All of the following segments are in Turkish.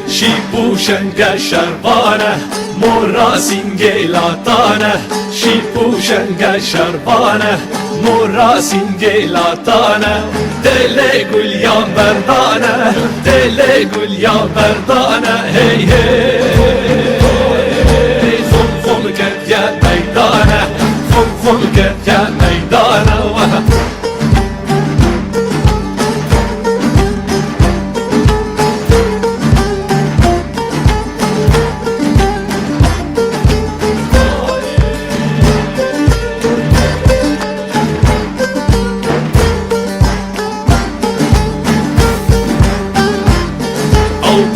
Şipuşenge şerbane mora singelatane, şipuşenge şerbane mora singelatane. Dele gül ya merdane, dele gül ya merdane. Hey hey, fol fol get ya meydane, fol fol get ya meydane.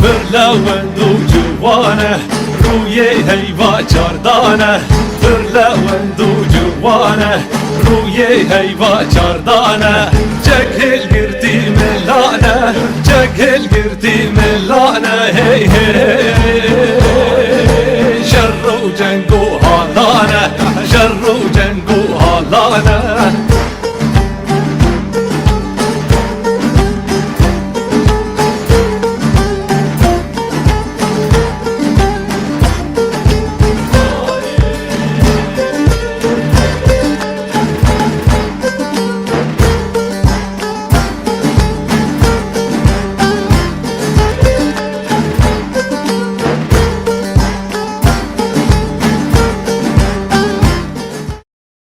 Perlevend u ciwane ruye heyva çardane, perlevend u ciwane ruye heyva çardane. Cehil girdi melane, cehil girdi melane. Hey hey, şerru cengu hadane, şerru